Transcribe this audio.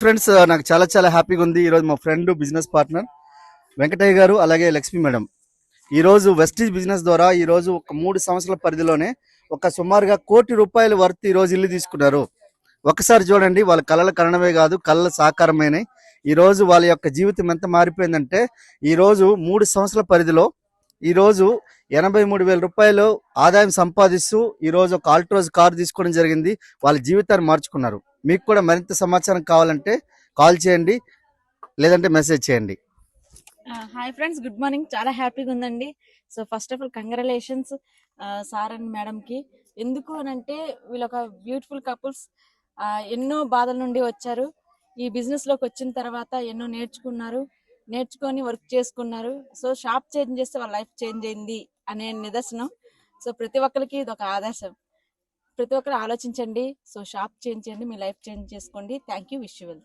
Friends, నాకు చాలా హ్యాపీగా ఉంది. ఈరోజు మా ఫ్రెండ్ బిజినెస్ పార్ట్నర్ వెంకటయ్య గారు అలాగే లక్ష్మి మేడం ఈరోజు వెస్టీజ్ బిజినెస్ ద్వారా ఈరోజు ఒక 3 సంవత్సరాల పరిధిలోనే ఒక సుమారుగా ₹1,00,00,000 వర్త్ ఈరోజు ఇల్లు తీసుకున్నారు. ఒకసారి చూడండి, వాళ్ళ కళల కరణమే కాదు, కళల సాకారమైనవి. ఈరోజు వాళ్ళ యొక్క జీవితం ఎంత మారిపోయిందంటే ఈరోజు 3 సంవత్సరాల పరిధిలో ఈరోజు ₹83,000 ఆదాయం సంపాదిస్తూ ఈరోజు ఒక ఆల్ట్రోజ్ కారు తీసుకోవడం జరిగింది. వాళ్ళ జీవితాన్ని మార్చుకున్నారు. మీకు కూడా మరింత సమాచారం కావాలంటే కాల్ చేయండి, లేదంటే మెసేజ్ చేయండి. Hi friends, good morning. చాలా హ్యాపీగా ఉందండి. So first of all congratulations sir and మేడంకి. ఎందుకు అని అంటే వీళ్ళు ఒక బ్యూటిఫుల్ కపుల్స్. ఎన్నో బాధల నుండి వచ్చారు. ఈ బిజినెస్లోకి వచ్చిన తర్వాత ఎన్నో నేర్చుకొని వర్క్ చేసుకున్నారు. సో షాప్ చేంజ్ చేస్తే వాళ్ళ లైఫ్ చేంజ్ అయింది అనే నిదర్శనం. సో ప్రతి ఒక్కరికి ఇది ఒక ఆదర్శం. ప్రతి ఒక్కరు ఆలోచించండి. సో షాప్ చేంజ్ చేయండి, మీ లైఫ్ చేంజ్ చేసుకోండి. Thank you, wish you well.